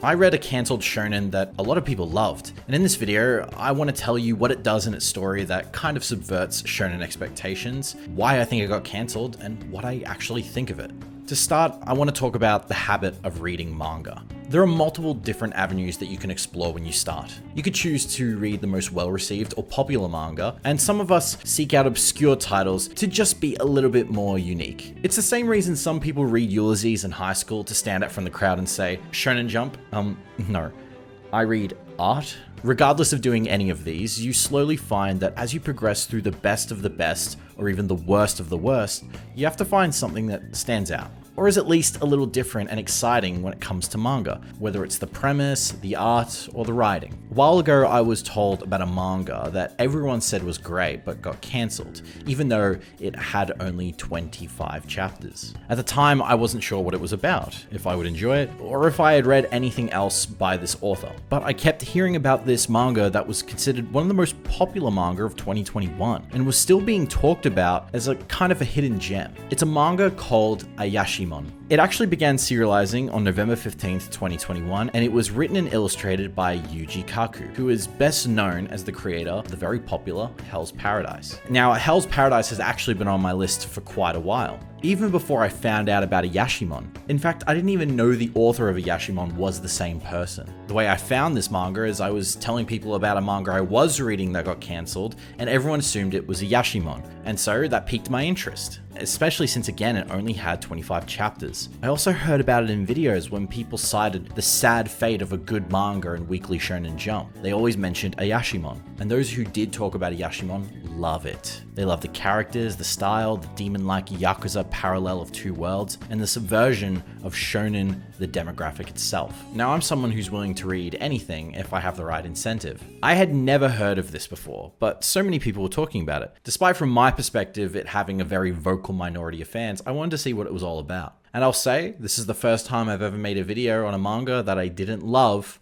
I read a cancelled shonen that a lot of people loved, and in this video, I want to tell you what it does in its story that kind of subverts shonen expectations, why I think it got cancelled, and what I actually think of it. To start, I want to talk about the habit of reading manga. There are multiple different avenues that you can explore when you start. You could choose to read the most well-received or popular manga, and some of us seek out obscure titles to just be a little bit more unique. It's the same reason some people read Ulysses in high school to stand out from the crowd and say, Shonen Jump? No. I read art. Regardless of doing any of these, you slowly find that as you progress through the best of the best, or even the worst of the worst, you have to find something that stands out, or is at least a little different and exciting when it comes to manga, whether it's the premise, the art, or the writing. A while ago, I was told about a manga that everyone said was great but got cancelled, even though it had only 25 chapters. At the time, I wasn't sure what it was about, if I would enjoy it, or if I had read anything else by this author. But I kept hearing about this manga that was considered one of the most popular manga of 2021, and was still being talked about as a kind of a hidden gem. It's a manga called Ayashimon. It actually began serializing on November 15th, 2021, and it was written and illustrated by Yuji Kaku, who is best known as the creator of the very popular Hell's Paradise. Now, Hell's Paradise has actually been on my list for quite a while, even before I found out about Ayashimon. In fact, I didn't even know the author of Ayashimon was the same person. The way I found this manga is I was telling people about a manga I was reading that got cancelled, and everyone assumed it was Ayashimon, and so that piqued my interest, especially since again it only had 25 chapters. I also heard about it in videos when people cited the sad fate of a good manga in Weekly Shonen Jump. They always mentioned Ayashimon, and those who did talk about Ayashimon love it. They love the characters, the style, the demon-like Yakuza parallel of two worlds, and the subversion of shonen, the demographic itself. Now, I'm someone who's willing to read anything if I have the right incentive. I had never heard of this before, but so many people were talking about it. Despite from my perspective it having a very vocal minority of fans, I wanted to see what it was all about. And I'll say, this is the first time I've ever made a video on a manga that I didn't love,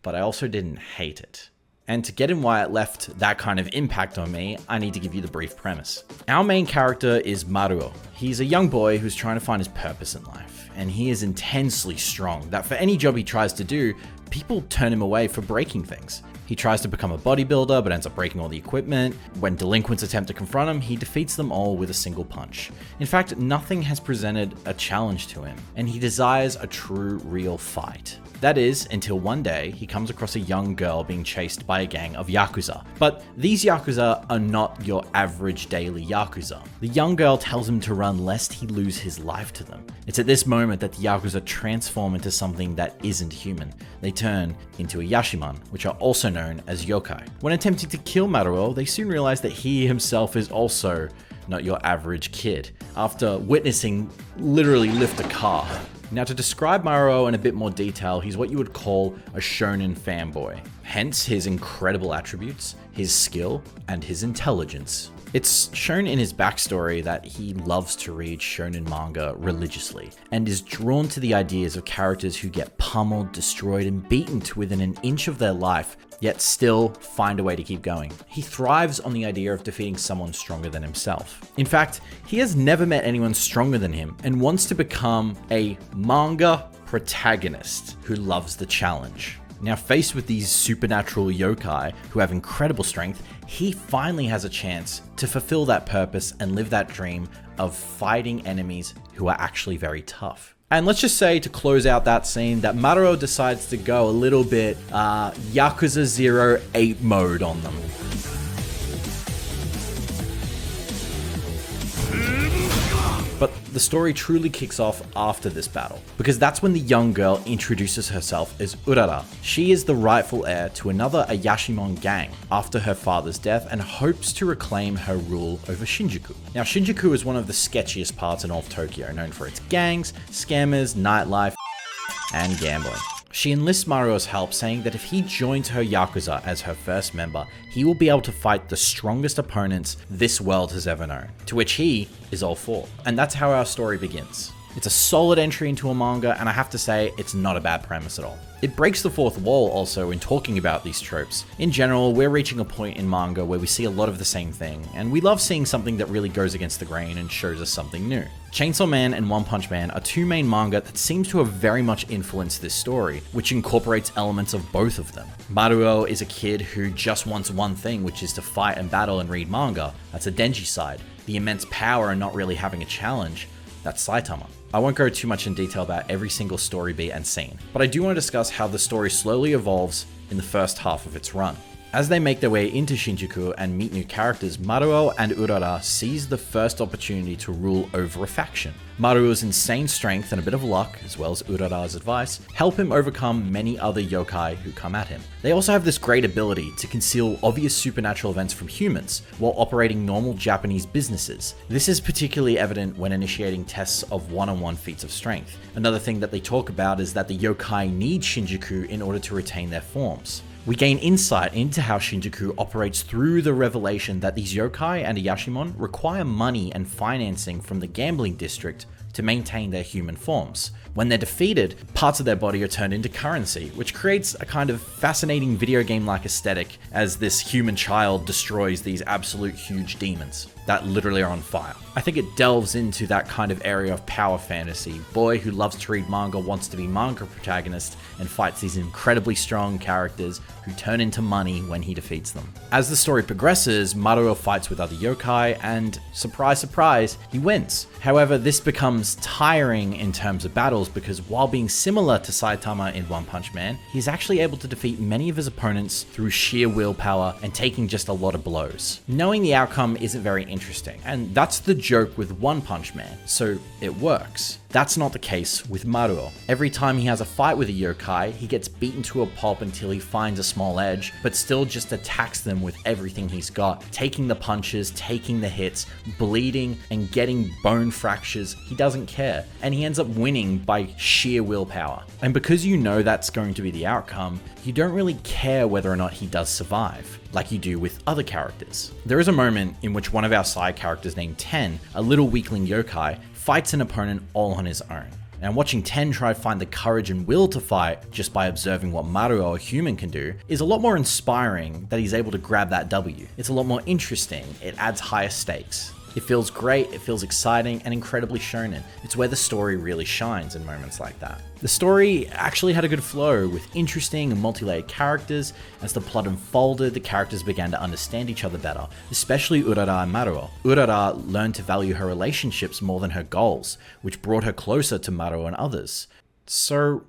but I also didn't hate it. And to get in why it left that kind of impact on me, I need to give you the brief premise. Our main character is Maruo. He's a young boy who's trying to find his purpose in life, and he is intensely strong that for any job he tries to do, people turn him away for breaking things. He tries to become a bodybuilder, but ends up breaking all the equipment. When delinquents attempt to confront him, he defeats them all with a single punch. In fact, nothing has presented a challenge to him, and he desires a true, real fight. That is, until one day, he comes across a young girl being chased by a gang of Yakuza. But these Yakuza are not your average daily Yakuza. The young girl tells him to run lest he lose his life to them. It's at this moment that the Yakuza transform into something that isn't human. They turn into Ayashimon, which are also known as yokai. When attempting to kill Maruo, they soon realize that he himself is also not your average kid, after witnessing literally lift a car. Now, to describe Maruo in a bit more detail, he's what you would call a shonen fanboy. Hence his incredible attributes, his skill, and his intelligence. It's shown in his backstory that he loves to read shonen manga religiously, and is drawn to the ideas of characters who get pummeled, destroyed, and beaten to within an inch of their life, yet still find a way to keep going. He thrives on the idea of defeating someone stronger than himself. In fact, he has never met anyone stronger than him, and wants to become a manga protagonist who loves the challenge. Now, faced with these supernatural yokai who have incredible strength, he finally has a chance to fulfill that purpose and live that dream of fighting enemies who are actually very tough. And let's just say, to close out that scene, that Maruo decides to go a little bit Yakuza 08 mode on them. But the story truly kicks off after this battle, because that's when the young girl introduces herself as Urara. She is the rightful heir to another Ayashimon gang after her father's death, and hopes to reclaim her rule over Shinjuku. Now, Shinjuku is one of the sketchiest parts in all of Tokyo, known for its gangs, scammers, nightlife, and gambling. She enlists Maruo's help, saying that if he joins her Yakuza as her first member, he will be able to fight the strongest opponents this world has ever known, to which he is all for. And that's how our story begins. It's a solid entry into a manga, and I have to say, it's not a bad premise at all. It breaks the fourth wall also in talking about these tropes. In general, we're reaching a point in manga where we see a lot of the same thing, and we love seeing something that really goes against the grain and shows us something new. Chainsaw Man and One Punch Man are two main manga that seems to have very much influenced this story, which incorporates elements of both of them. Maruo is a kid who just wants one thing, which is to fight and battle and read manga. That's a Denji side. The immense power and not really having a challenge. That's Saitama. I won't go too much in detail about every single story beat and scene, but I do want to discuss how the story slowly evolves in the first half of its run. As they make their way into Shinjuku and meet new characters, Maruo and Urara seize the first opportunity to rule over a faction. Maruo's insane strength and a bit of luck, as well as Urara's advice, help him overcome many other yokai who come at him. They also have this great ability to conceal obvious supernatural events from humans, while operating normal Japanese businesses. This is particularly evident when initiating tests of one-on-one feats of strength. Another thing that they talk about is that the yokai need Shinjuku in order to retain their forms. We gain insight into how Shinjuku operates through the revelation that these yokai and Yashimon require money and financing from the gambling district to maintain their human forms. When they're defeated, parts of their body are turned into currency, which creates a kind of fascinating video game-like aesthetic as this human child destroys these absolute huge demons that literally are on fire. I think it delves into that kind of area of power fantasy. Boy who loves to read manga wants to be manga protagonist and fights these incredibly strong characters who turn into money when he defeats them. As the story progresses, Maruo fights with other yokai and, surprise surprise, he wins. However, this becomes tiring in terms of battles because while being similar to Saitama in One Punch Man, he's actually able to defeat many of his opponents through sheer willpower and taking just a lot of blows. Knowing the outcome isn't very interesting, and that's the joke with One Punch Man, so it works. That's not the case with Maruo. Every time he has a fight with a yokai, he gets beaten to a pulp until he finds a small edge, but still just attacks them with everything he's got, taking the punches, taking the hits, bleeding, and getting bone fractures. He doesn't care, and he ends up winning by sheer willpower. And because you know that's going to be the outcome, you don't really care whether or not he does survive, like you do with other characters. There is a moment in which one of our side characters named Ten, a little weakling yokai, fights an opponent all on his own. And watching Ten try to find the courage and will to fight just by observing what Maruo, a human, can do is a lot more inspiring that he's able to grab that W. It's a lot more interesting, it adds higher stakes. It feels great, it feels exciting, and incredibly shonen. It's where the story really shines in moments like that. The story actually had a good flow with interesting and multi-layered characters. As the plot unfolded, the characters began to understand each other better, especially Urara and Maruo. Urara learned to value her relationships more than her goals, which brought her closer to Maruo and others. So,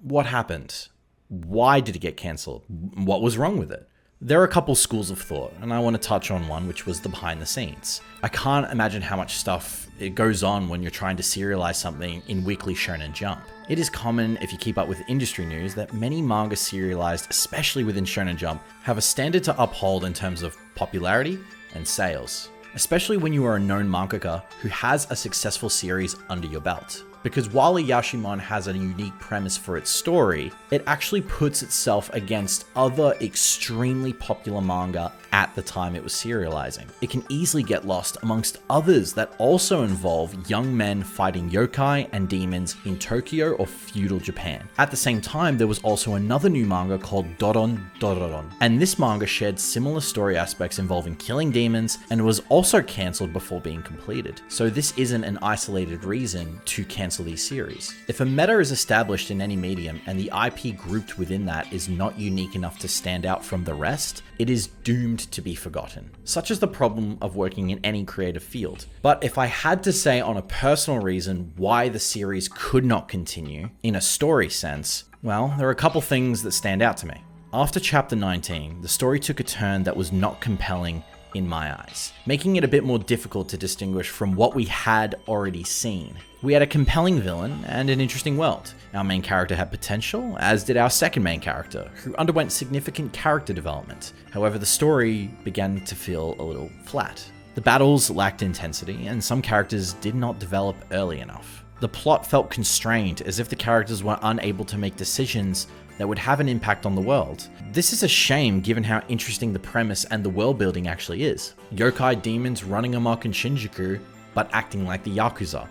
what happened? Why did it get cancelled? What was wrong with it? There are a couple schools of thought, and I want to touch on one, which was the behind the scenes. I can't imagine how much stuff it goes on when you're trying to serialize something in Weekly Shonen Jump. It is common, if you keep up with industry news, that many manga serialized, especially within Shonen Jump, have a standard to uphold in terms of popularity and sales, especially when you are a known mangaka who has a successful series under your belt. Because while Yashimon has a unique premise for its story, it actually puts itself against other extremely popular manga at the time it was serializing. It can easily get lost amongst others that also involve young men fighting yokai and demons in Tokyo or feudal Japan. At the same time, there was also another new manga called Doron Dororon, and this manga shared similar story aspects involving killing demons and was also cancelled before being completed. So this isn't an isolated reason to cancel these series. If a meta is established in any medium and the IP grouped within that is not unique enough to stand out from the rest, it is doomed to be forgotten. Such is the problem of working in any creative field. But if I had to say on a personal reason why the series could not continue, in a story sense, well, there are a couple things that stand out to me. After chapter 19, the story took a turn that was not compelling in my eyes, making it a bit more difficult to distinguish from what we had already seen. We had a compelling villain and an interesting world. Our main character had potential, as did our second main character, who underwent significant character development. However, the story began to feel a little flat. The battles lacked intensity, and some characters did not develop early enough. The plot felt constrained, as if the characters were unable to make decisions that would have an impact on the world. This is a shame given how interesting the premise and the world building actually is. Yokai demons running amok in Shinjuku, but acting like the Yakuza.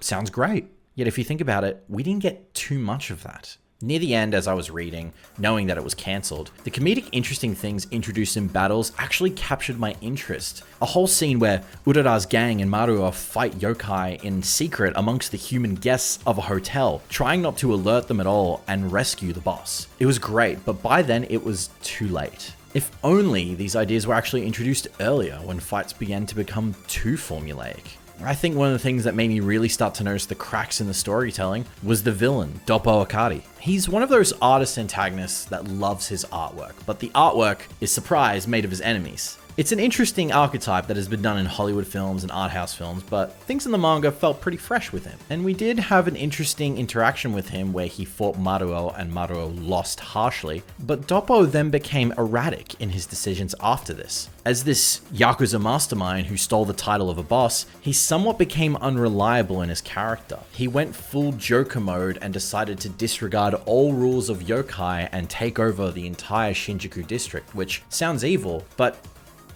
sounds great. Yet if you think about it, we didn't get too much of that. Near the end, as I was reading, knowing that it was cancelled, the comedic interesting things introduced in battles actually captured my interest. A whole scene where Urara's gang and Maruo fight yokai in secret amongst the human guests of a hotel, trying not to alert them at all and rescue the boss. It was great, but by then it was too late. If only these ideas were actually introduced earlier when fights began to become too formulaic. I think one of the things that made me really start to notice the cracks in the storytelling was the villain, Doppo Akari. He's one of those artist antagonists that loves his artwork, but the artwork is, surprise, made of his enemies. It's an interesting archetype that has been done in Hollywood films and art house films, but things in the manga felt pretty fresh with him. And we did have an interesting interaction with him where he fought Maruo and Maruo lost harshly, but Doppo then became erratic in his decisions after this. As this Yakuza mastermind who stole the title of a boss, he somewhat became unreliable in his character. He went full Joker mode and decided to disregard all rules of yokai and take over the entire Shinjuku district, which sounds evil, but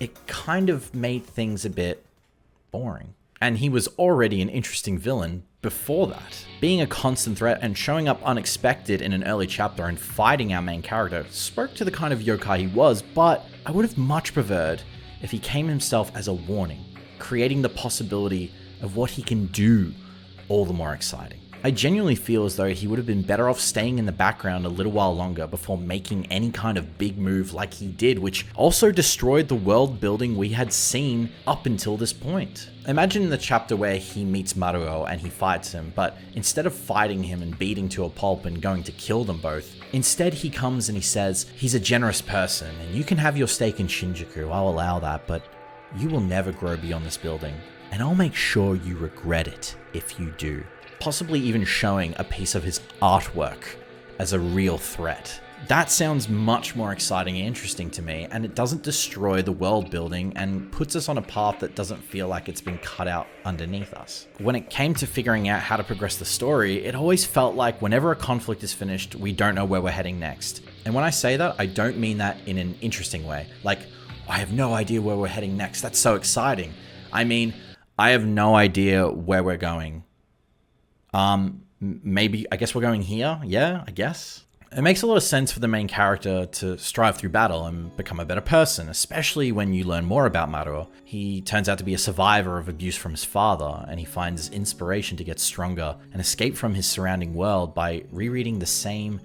it kind of made things a bit boring. And he was already an interesting villain before that. Being a constant threat and showing up unexpected in an early chapter and fighting our main character spoke to the kind of yokai he was, but I would have much preferred if he came himself as a warning, creating the possibility of what he can do all the more exciting. I genuinely feel as though he would have been better off staying in the background a little while longer before making any kind of big move like he did, which also destroyed the world building we had seen up until this point. Imagine the chapter where he meets Maruo and he fights him, but instead of fighting him and beating to a pulp and going to kill them both, instead he comes and he says, he's a generous person and you can have your stake in Shinjuku, I'll allow that, but you will never grow beyond this building, and I'll make sure you regret it if you do. Possibly even showing a piece of his artwork as a real threat. That sounds much more exciting and interesting to me, and it doesn't destroy the world building and puts us on a path that doesn't feel like it's been cut out underneath us. When it came to figuring out how to progress the story, it always felt like whenever a conflict is finished, we don't know where we're heading next. And when I say that, I don't mean that in an interesting way. Like, I have no idea where we're heading next, that's so exciting. I mean, I have no idea where we're going. Maybe, I guess we're going here. Yeah, I guess. It makes a lot of sense for the main character to strive through battle and become a better person, especially when you learn more about Maruo. He turns out to be a survivor of abuse from his father, and he finds inspiration to get stronger and escape from his surrounding world by rereading the same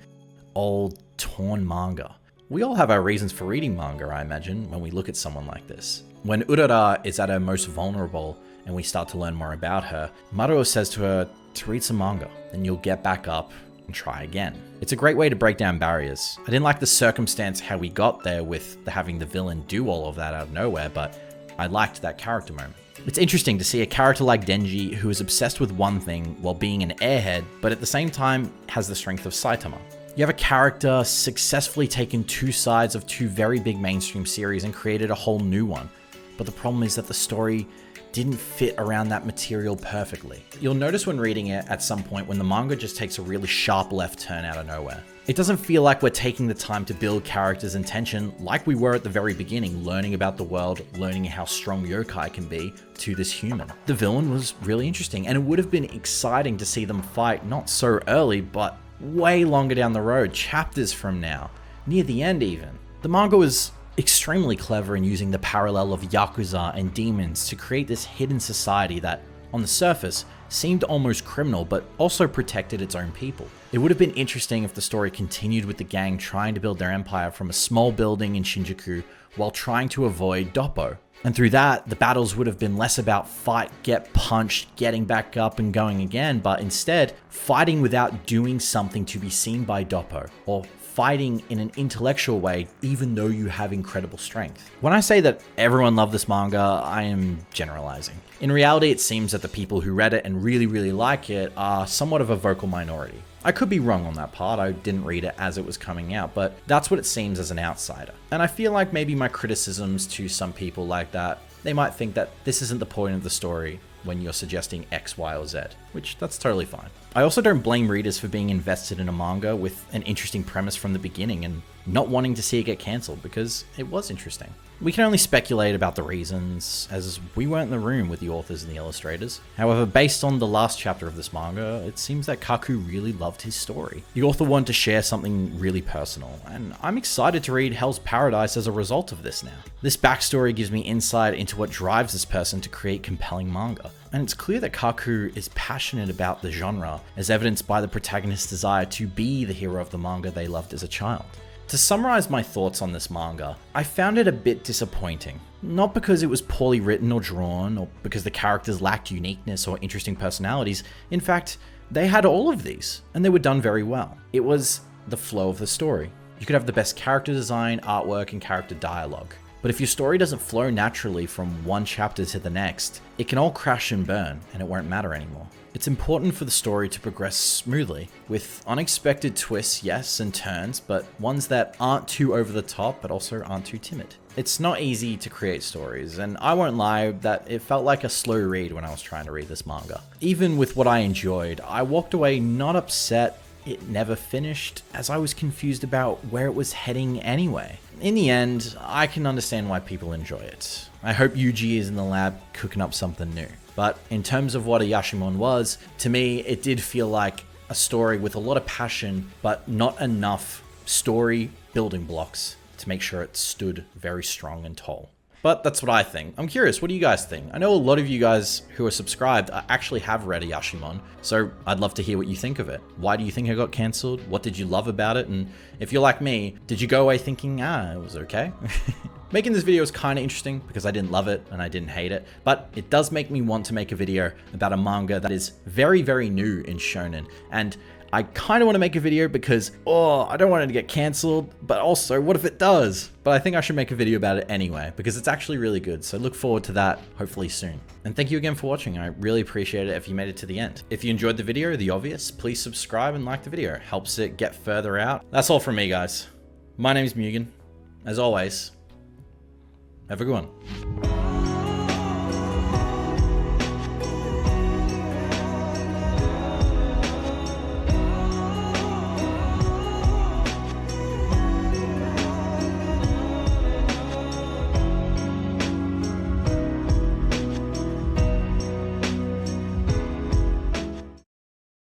old, torn manga. We all have our reasons for reading manga, I imagine, when we look at someone like this. When Urara is at her most vulnerable and we start to learn more about her, Maruo says to her to read some manga, and you'll get back up and try again. It's a great way to break down barriers. I didn't like the circumstance how we got there with having the villain do all of that out of nowhere, but I liked that character moment. It's interesting to see a character like Denji who is obsessed with one thing while being an airhead, but at the same time has the strength of Saitama. You have a character successfully taken two sides of two very big mainstream series and created a whole new one. But the problem is that the story didn't fit around that material perfectly. You'll notice when reading it at some point when the manga just takes a really sharp left turn out of nowhere. It doesn't feel like we're taking the time to build characters and tension like we were at the very beginning, learning about the world, learning how strong yokai can be to this human. The villain was really interesting, and it would have been exciting to see them fight not so early, but way longer down the road, chapters from now, near the end even. The manga was extremely clever in using the parallel of Yakuza and demons to create this hidden society that, on the surface, seemed almost criminal but also protected its own people. It would have been interesting if the story continued with the gang trying to build their empire from a small building in Shinjuku while trying to avoid Doppo. And through that, the battles would have been less about fight, get punched, getting back up and going again, but instead, fighting without doing something to be seen by Doppo, or fighting in an intellectual way even though you have incredible strength. When I say that everyone loved this manga, I am generalizing. In reality, it seems that the people who read it and really like it are somewhat of a vocal minority. I could be wrong on that part, I didn't read it as it was coming out, but that's what it seems as an outsider. And I feel like maybe my criticisms to some people like that, they might think that this isn't the point of the story when you're suggesting X, Y, or Z, which that's totally fine. I also don't blame readers for being invested in a manga with an interesting premise from the beginning and not wanting to see it get cancelled, because it was interesting. We can only speculate about the reasons, as we weren't in the room with the authors and the illustrators. However, based on the last chapter of this manga, it seems that Kaku really loved his story. The author wanted to share something really personal, and I'm excited to read Hell's Paradise as a result of this now. This backstory gives me insight into what drives this person to create compelling manga. And it's clear that Kaku is passionate about the genre, as evidenced by the protagonist's desire to be the hero of the manga they loved as a child. To summarize my thoughts on this manga, I found it a bit disappointing. Not because it was poorly written or drawn, or because the characters lacked uniqueness or interesting personalities. In fact, they had all of these, and they were done very well. It was the flow of the story. You could have the best character design, artwork, and character dialogue. But if your story doesn't flow naturally from one chapter to the next, it can all crash and burn, and it won't matter anymore. It's important for the story to progress smoothly, with unexpected twists, yes, and turns, but ones that aren't too over the top, but also aren't too timid. It's not easy to create stories, and I won't lie that it felt like a slow read when I was trying to read this manga. Even with what I enjoyed, I walked away not upset it never finished, as I was confused about where it was heading anyway. In the end, I can understand why people enjoy it. I hope Yuji is in the lab cooking up something new. But in terms of what a Yashimon was, to me, it did feel like a story with a lot of passion, but not enough story building blocks to make sure it stood very strong and tall. But that's what I think. I'm curious, what do you guys think? I know a lot of you guys who are subscribed actually have read a Yashimon, so I'd love to hear what you think of it. Why do you think it got cancelled? What did you love about it? And if you're like me, did you go away thinking, it was okay? Making this video is kind of interesting because I didn't love it and I didn't hate it, but it does make me want to make a video about a manga that is very, very new in shonen. And I kind of want to make a video because, I don't want it to get cancelled, but also, what if it does? But I think I should make a video about it anyway, because it's actually really good, so look forward to that, hopefully soon. And thank you again for watching, I really appreciate it if you made it to the end. If you enjoyed the video, the obvious, please subscribe and like the video, helps it get further out. That's all from me, guys. My name's Mugen. As always, have a good one.